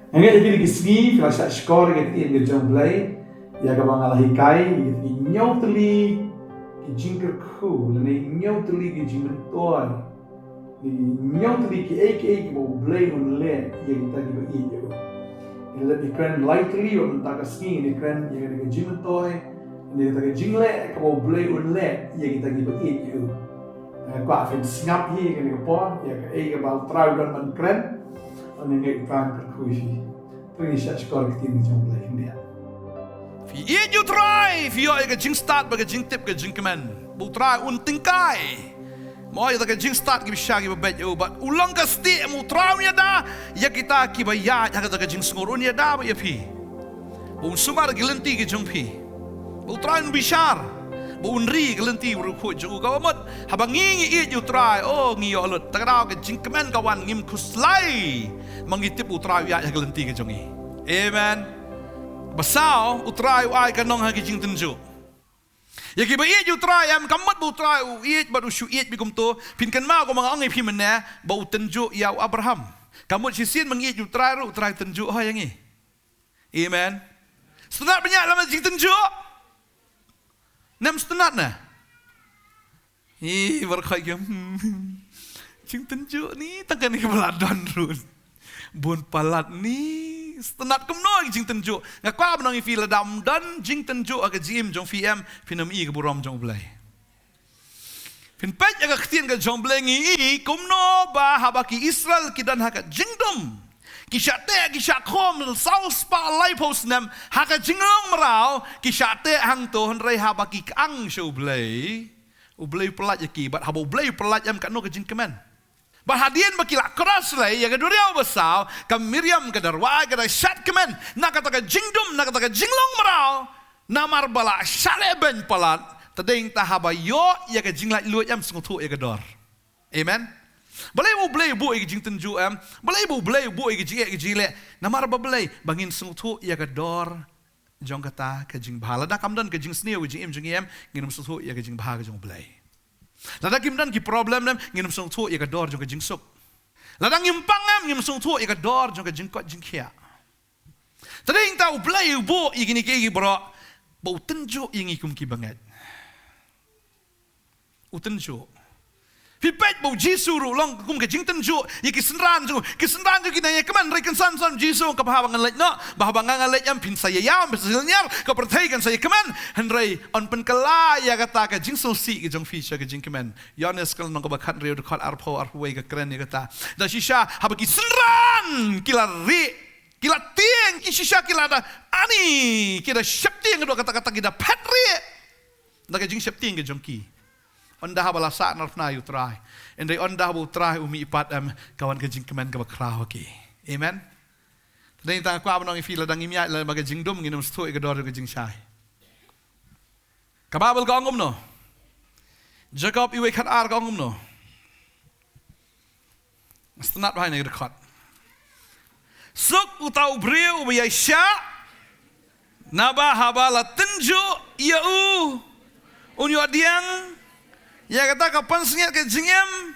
Angin lagi kisgi, filasa skor gitu yang jom play, ya kabang ala hikai, gitu nyau teli, kijingker ku, lani nyau teli kijingker toy, nyau teli ki ek mau play unle, ya kita gitu iyo. Ini lebih keren lightly, orang tak kisgi ini keren, ya kita kijingker toy, ini kita kijingle, mau play unle, ya kita gitu iyo. Kau akan snap hi, kan kapon, ya kabal try dan man keren. Ang nagiging kurkushi. Tuwing siya skor kitin jong play India. Fi you try, fi yo ka jing start ba ka jing tip ka jing command. Bu try un tingkai. Mo ya ka jing start ki bisha ki bet yo but ulang ka sti mu try ya da ya kita ki ba ya ka jing ngorun ya da ba ya fi. Bu sumar gilenti ki jong fi. Bu try un bishar. Bu unri gilenti ru ko jo ka mot habang ngi you try oh ngi yo lut ta ka jing command ka wan ngim kuslai. Mangitip utray ya gelenti ke jongi. Amen. Basau utray ai kanong hagi jing tenju. Ya ki ba i utray am kamat bu utray u i ba du shu i bikum to pin kan ma ko mga angi pi mena ba utenju ya Abraham. Kamu sisin mangi utray ru utray tenju ha yangi. Amen. Sunat banyak lama jing tenju. Nem sunat na. Berkhai ke jing tenju ni takkan ni beladon run. Bun palat ni stenat kumno jing tenju ngakwa benang i fila dam dan jing tenju aga jim jong fm pinam i keburam jong blai pin pet aga ktien ga jong blai ngi kumno ba habaki Israel kidan haka jingdom kisate kishakom saus pa lai post nam haka jinglong merau kisate hang to henrei habaki ang show blai u blai pelat yaki bat habo blai pelat yam ka no ka jing kemen Bahadian bakila keras lay ya kedua besar kam Miriam kedarwa kedai syat kemen nak kata jingdum nak kata jinglong merau namar bala syale ben palat tadeng tahaba yo ya ke jinglat luat yam sengutu ya kedor amen balai bu ya jing tenju am balai bu ya jile namar balai bangin sengutu ya kedor jong kata ke jing bahala dak kamdan ke jing snew jing im jing yam nginum sengutu ya ke jing baha ke jong balai Ladang kimdan ki problem nam nginum sung thu ika dor jong ka jing suk. Ladang ngimpang am nginum sung thu ika dor jong ka jing kot jing khia. Tading tau blai bu igini ki bro bo tenjo ingi kum ki banget. Utenjo. Pipet bo Jisu ru long kum ka jing tenjo iki senran jo ki nanya keman rekan san Jisu ka bahawang ngalek no bahawang ngalek am pin saya yam besilnya ka pertai kan saya keman henrei on pen kala ya kata ka jing so si ki jong fisha ka jing keman Yohanes kal nong ka bakat reu dekat arpo we ka keren ya kata da shisha habaki senran kila ri kila tieng ki shisha kila da ani kila syapti yang kedua kata-kata kita patri da ka jing syapti yang jong ki Onda habala sa narfna yu try. Ende onda habu try umi ipat kawan kejing kemen ka bakrah ki. Amen. Tadeng ta kwa banong ifila dang imya la baga jingdum nginum sto e gador kejing syai. Kababel ka ngum no. Jacob iwe khat ar ka ngum no. Stanat bahai ne rekat. Suk utau breu ubi sya naba habala tenju ya unyo diang ya kata kapan sengat ke jingem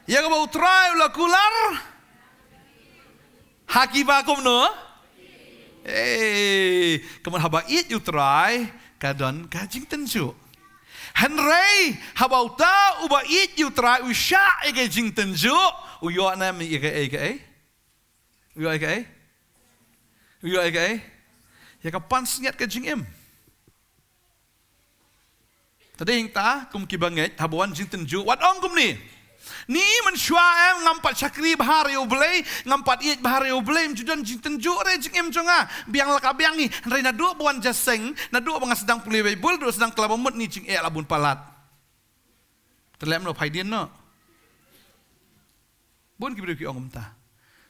ya ka bau try ula kular haki bakum no kaman haba it you try kadon kajing tenju henrei habau ta uba it you try usha ke jing tenju uyo na mi ke uyo ya kapan sengat ke jingem Tadi yang ta kum kibanget habuan jing tenju wat ong kum ni man shwa em ngampat syakri bahari ublei ngampat iet bahari ublei judan jing tenju re jing em jonga biang laka biang ni re na dua buan jaseng na dua bang sedang pulih bible dua sedang kelabamut ni jing labun palat terlem no phaidien no bun kibri ki ong ta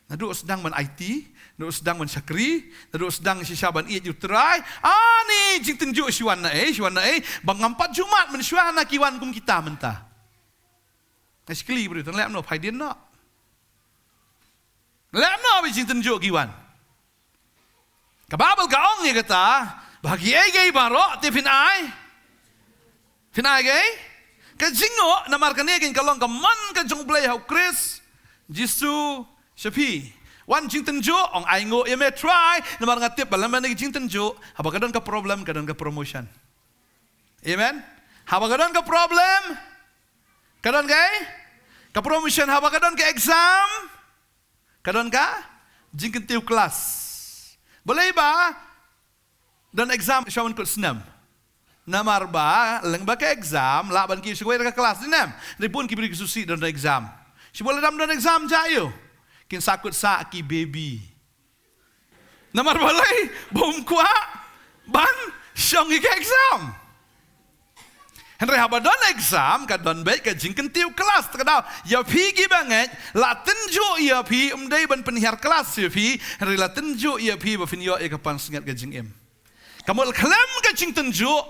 na dua sedang man IT dua sedang man syakri dua sedang si syaban iet jutrai ni jing tenju syuan na bang ngampat jumat men syuan na kiwan kum kita mentah Eskli beri tu lem no phaidien no lem no bi jing tenju kiwan kababel ka ong ni kata bagi gay baro te finai gay ka jingo namar ka ne ken kalong ka man ka jong blay hau Chris Jisu Shapi Wan jing tenjo ong ai ngo ye me try namar ngatip balam ni jing tenjo haba kadon ka problem kadon ka promotion. Amen. Haba kadon ka problem kadon ka promotion haba kadon ka exam kadon ka jing kentiu kelas. Boleh ba dan exam syawon kut senam. Namar ba leng ba ka exam la ban ki shwe ka kelas nem. Ripun ki beri susi dan exam. Si boleh dam dan exam jayo. Kin sakut sa ki baby. Namar balai bom kwa ban syong ke exam. Henry haba don exam ka don baik ka jingken tiu kelas takadau ya pi gi banget la tenjo ya pi umdai ban penihar kelas ya pi Henry la tenjo ya pi ba fin yo e kapan sengat ka jing em. Kamu kelam ka jing tenjo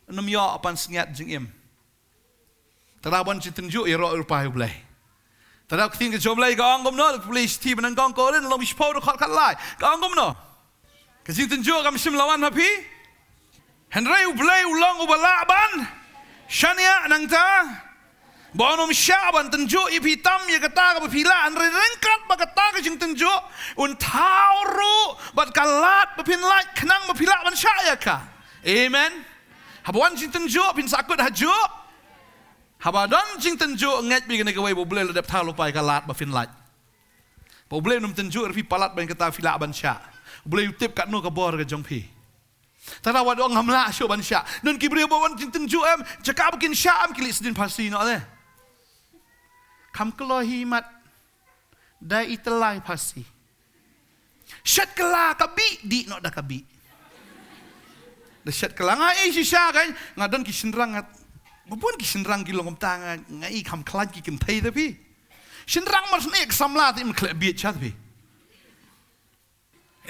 num yo apan sengat jing em. Taraban jing tenjo ya ro rupai blai. Tadau keting ke joblai ka angom no police team nang kong ko len lo mispo do khat lai ka angom no ka jing tenjo kam sim lawan hapi Henry ublai ulang ubala ban shania nang ta bonom syaban tenjo ipi tam ya kata ka pila Henry rengkat ba kata ka jing tenjo un tauru bat kalat bepin lai kenang mapila ban syaya ka amen habuan jing tenjo pin sakut hajo haba don jing tenjo nget bi kena kawai boleh ledap thalu pai kalat ba fin lat boleh num tenjo ri palat ban kata fila ban sya boleh utip kat no ka bor ka jong pi tara wa dong hamla syo ban sya non ki bri bawan jing tenjo em cakap bikin sya am kilik sedin pasti no le kam kelo himat dai itelai pasti syat kala kabi di no da kabi da syat kala ngai si sya kan ngadon ki sinrang Bapun ki senrang ki longom tanga ngai kam klan ki kentai tapi senrang mas nek samla ti mklek biet chat tapi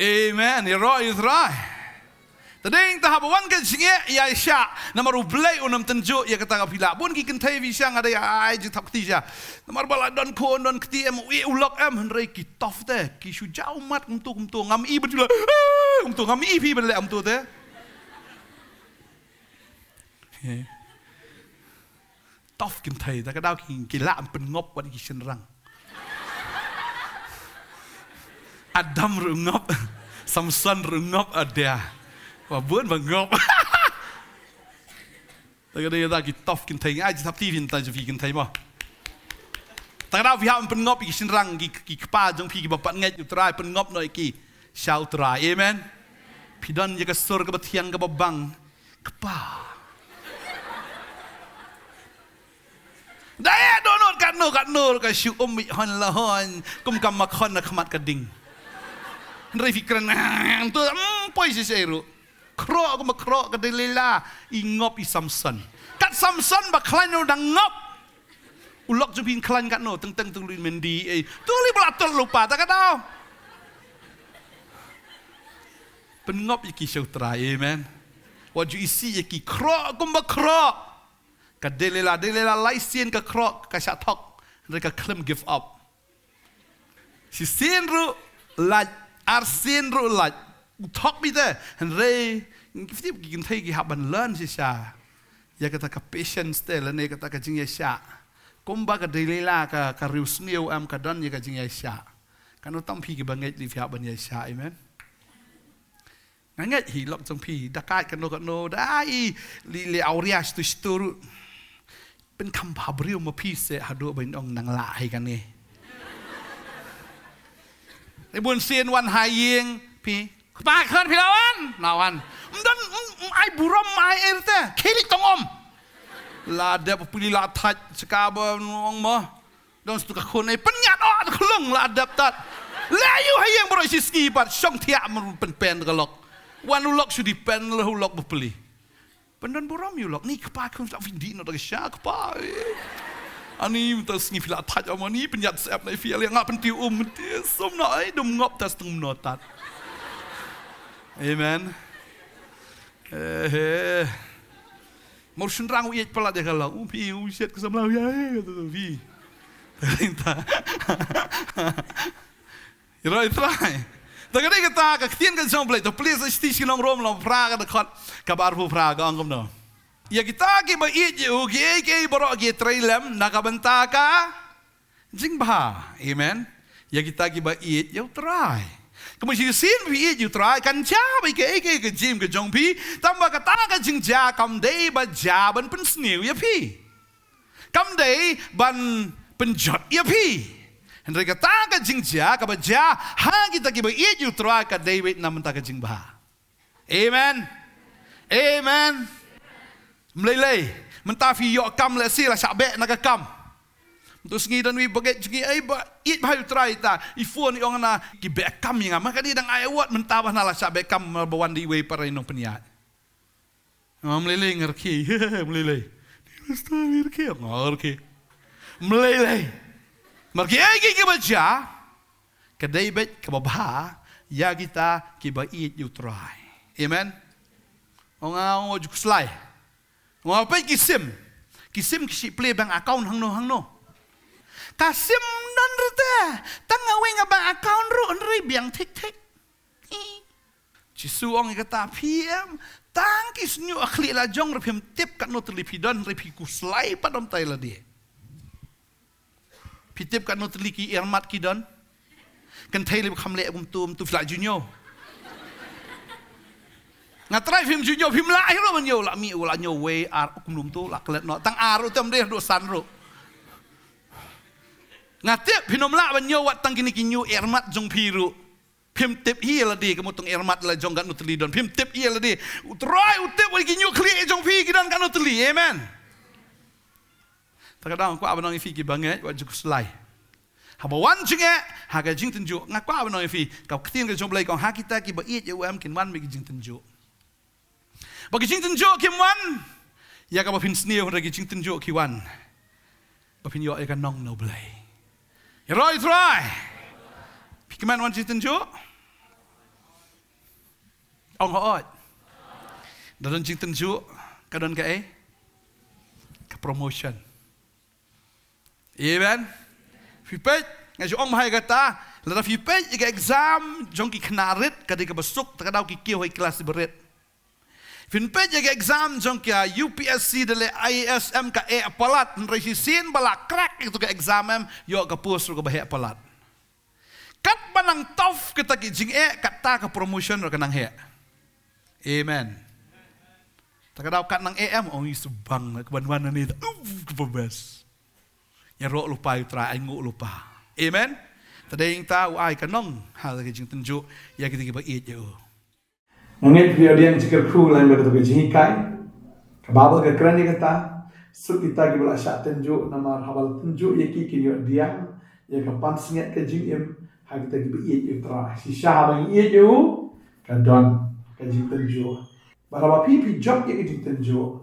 amen you're right tadeng ta habawan ke singe ya sya namar ublai unam tenjo ya kata kapila bun ki kentai vi syang ada ya ai je tak ti sya namar bala don ko don kti em wi ulok em henrei ki tof te ki shu jau mat kumtu ngam i betul kumtu ngam i pi bele am tu te tof kin thầy ta cái đau ki lạm pen ngop wat ki sin rang Adam ru ngop Samson ru ngop ada wa bun ba ngop ta cái đây ta ki tof kin thầy ai thap ti vin ta ju fi kin thầy mo ta đau vi ham pen ngop ki sin rang ki kpa jong pi ki bapat ngai ju trai pen ngop noi ki shau trai amen pidon je ka sur ka bathiang ka babang kpa Daya donor kat nur ka syuk ummi hon lahon kum kam makhon na khamat kading. Ndrai fikran tu poi si seru. Kro aku makro ka delila ingop i Samson. Kat Samson ba klan no dang ngop. Ulok jupin klan kat no teng tuli mendi tu li belatul lupa tak tahu. Pengop iki syutra amen. Waju isi iki kro kum makro. Kadelela laisien ka krok ka syatok mereka claim give up si sinru laj arsinru laj talk me there and re gifti gin thai gi haban learn si sha ya kata ka patience te la ne kata ka jing ya sha komba ka delela ka rius new am ka don ya ka jing ya sha kan tam pi gi bangai li fi haban ya sha amen nganget hi lok jong pi dakai kan no dai li auria stuเป็นคำพาบริวมาพี่เสหาดูเป็นองนางลายกันนี่ในบุญเซียนวันหายยิงพี่ปากเขินพี่ละวันนาวันมันไอ้บุรมไอ้เอร์เต้เคลิตงอมลาเดบปุลิลาทัดสกาบนองมอดองสตุกคนในปัญญาอ่อนคลุ่งลาเดบตัดแล้วอยู่ให้ยังบริสุทธิ์สกีปัดช่องเทียมันเป็นกันหรอกวันอุลอกสุดิเป็นแล้วอุลอกบุปลีPendan buram you lok ni kepa kun tak vindi no tak syak kepa ani tas ngi fila taj amani penyat sep nai fil yang ngap pentiu som no ai dum ngop tas tung notat amen mau senrang wi pala de kalau pi usiat ke samlau ya tu vi ta try tak ada kata kaktian kan sampai tu please stis kinong rom lam praga dekat kabar pu praga angkom no ya kita ki ba it you ki borok ki trailem nakabantaka jingba amen Ya kita ki ba eat you try. Kamu si sin vi eat you try kan ja ba ke jim ke jong pi tamba ka ta ka jing ja kam dei ba ja ban pen snew ya pi. Kam dei ban pen jot ya pi. Hendai ka ta ka jing ja ka ba ja ha kita ki ba eat you try ka dei wait nam ta ka jing ba. Amen. Amen. Mlei mentafi yo kam le si la sabe na ka kam. Terus ngi dan wi baget ngi ai ba it ba try ta ifon ong na ki be kam yang maka di dang ai wat mentawah na la sabe kam bawan di we para inong peniat. Mlei ngerki mlei. Mesti ngerki ngerki. Mlei. Marki ai ki baca kedai bet ke babha ya kita ki ba it you try. Amen. Ong juk slai. Ong apa kisim ki play bang account hang no. Kasim non rute, tangaweng abang account ru nri biang tik. Cisu ong kata PM, tangkis nyu akhli la jong repim tip kat no telipidon repi kuslai padom tai la dia. Pitip kat no teliki irmat kidon. Kan tai le khamle tum tu fla junyo. Ngatrai film junyo film la hiro man yo la mi la nyo we ar kumlum tu la klet no tang aru tem deh do san ru. Ngatip pinom la ban yo wat tang kini kinyu ermat jong piru. Pim tip hi la di kamu tung ermat la jong kan utli don. Pim tip hi la di. Utrai utip wal kinyu kli jong pi kidan kan utli. Amen. Takadang ko abanong ifi ki banget wat juk slai. Habawan jinge haga jing tenju ngakwa abanong ifi kau ketin ke jong blai kong ha kita ki ba it yo am kin wan me jing tenju. Bagi jing tenju ki wan ya ka ba pin snew ragi jing tenju ki wan. Ba pin yo e kan nong no blai. Roy try. Pikaman wan jing tenju. Ong hoot. Dalam jing tenju kadon ka e ka promotion. Amen. Fipet ngajo ong mahai kata lada fipet iga exam jong ki knarit kadi ka besuk takadaw ki kiyo hoi kelas berit. Finpet iga exam jong ki UPSC dele ISM ka e apalat nresi sin bala crack itu ka exam em yo ka pus ro ka bahe apalat. Kat banang tough kita ki jing e kata ka promotion ro kanang he. Amen. Takadaw kat nang EM ong isubang kebanwanan ni. Kebebas. Ya roh lupa yutra ay ngu lupa. Amen. Tadaying tao ay kanong hal ka jing tenju ya kita ki ba it yo. Ngait video dia jika kru lain berkata ke jihikai. Kababal ke kerani kata sut kita ki bala syak tenju nama habal tenju ya ki yo diang ya kapan singat ke jing im ha kita ki ba it yo tra. Si syah bang it yo ka don ka jing tenju. Baraba pi job ya ke jing tenju.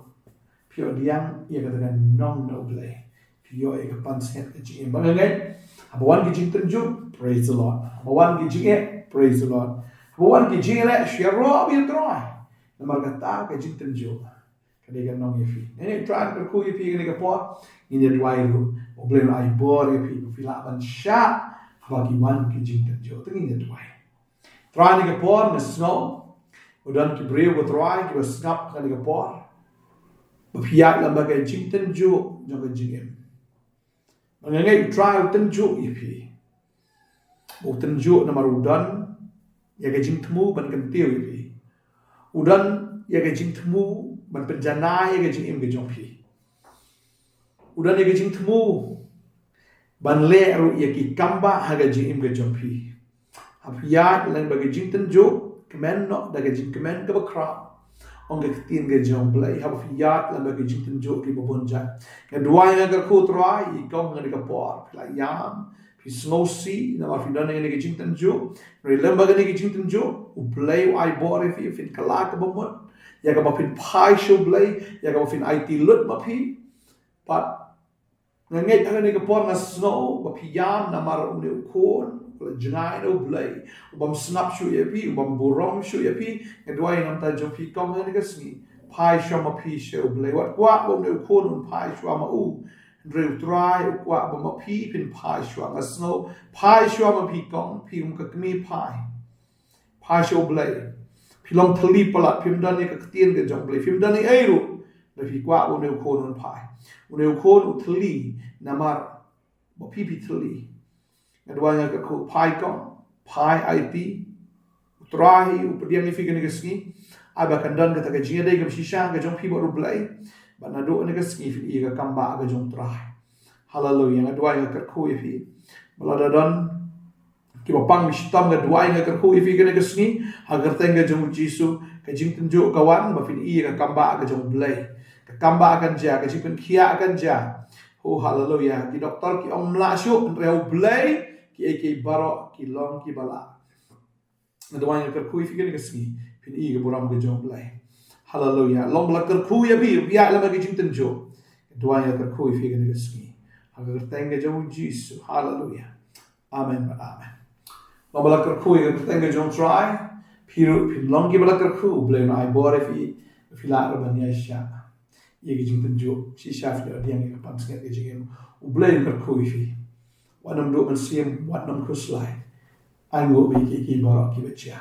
Pio diang ya katakan nong no blay. Pio ya kapan singat ke jing im. Bangangai abawan ki jing tenju, praise the Lord. Abawan ki jing praise the Lord. Abawan ki jing le syaro bi troy. Namar kata ka jing tenju. Kadai kan nong yefi. Ini try ka ku yefi ni ka po. Ini dwai lu. Oblem ai bor yefi ku fila ban sha. Bagi wan ki jing tenju. Tengi ni dwai. Try ni ka po na snow. Udan ki breu ko try ki snap ka ni ka po. Bapia la bagai jing tenju jong ka jing em. Mengenai trial tenju ipi, bu tenju nama udan, ya kejing temu ban kentil ipi, udan ya kejing temu ban penjana ya kejing im kejong pi, udan ya kejing temu ban leru ya ki kamba ha kejing im kejong pi, apiat lain bagi jing tenju kemen no da kejing kemen ke bakra. Ong ketin ke jong play hab fiat la bagi jing tenju ki bobonja ke dua yang agar ku try ikong ngani ka por la yam pi snosi na ma fidan ngani ke jing tenju relem bagi ke jing tenju u play ai bor fi fin kala ka bomot ya ka ba fin pai show play ya ka ba fin IT lut ma pi pat ngani ngani ka por na snow ba pi yam na mar u ne kon jenai no blay ubam snap shu yapi ubam borong shu yapi kedua yang ta jom pi kong ni kasni pai shama pi shu blay wat kwa bom ne kon un pai shama u drew try kwa bom pi pin pai shama snow pai shama pi kong pi ka kmi pai shu blay pi long thli pala pim dan ni ka tien ke jom blay pim dan ni ai ru le pi kwa bom ne kon un pai un ne kon u thli namar bo pi thli Keduanya ke ku pai kong, pai IT, utrahi upadiang ifi kene keski, aba kandan kata ke jinga dai ke shisha ke jong pi boru blai, ba na do ne keski fi ke kamba ke jong trahi. Haleluya, keduanya ke ku ifi. Meladadon ki bapang mistam keduanya ke ku ifi kene keski, agar tengga jong Jisu ke jing tunjuk kawan ba fin ke kamba ke jong blai. Ke kamba akan ja, ke jing kia akan ja. Oh haleluya, ki doktor ki om mlasyu reu blai ki barok ki long ki bala. Ngadawanya kerkui fikir keski fin ke buram ke jong blai. Haleluya, long bala kerkui bi biak lama ke jing tenjo. Ngadawanya kerkui fikir keski. Agar tengga jong Jisu. Haleluya. Amen. Amen. Long bala kerkui ke tengga jong try. Piru fin long ki bala kerkui blai na ai bore fi la raban yasha. Ye ke jing tenjo si syaf dia yang ke pamsnget ke jing blai kerkui fi. Wanam do mensiam wanam kuslai. Anggo biki ki barok ki baca.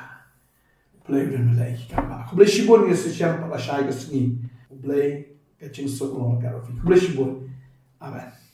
Play dan malai ki kamba. Ku boleh shibun ke sesiam pada syai ke sengi. Ku boleh kecing sok long ka rofi. Ku boleh shibun. Amen.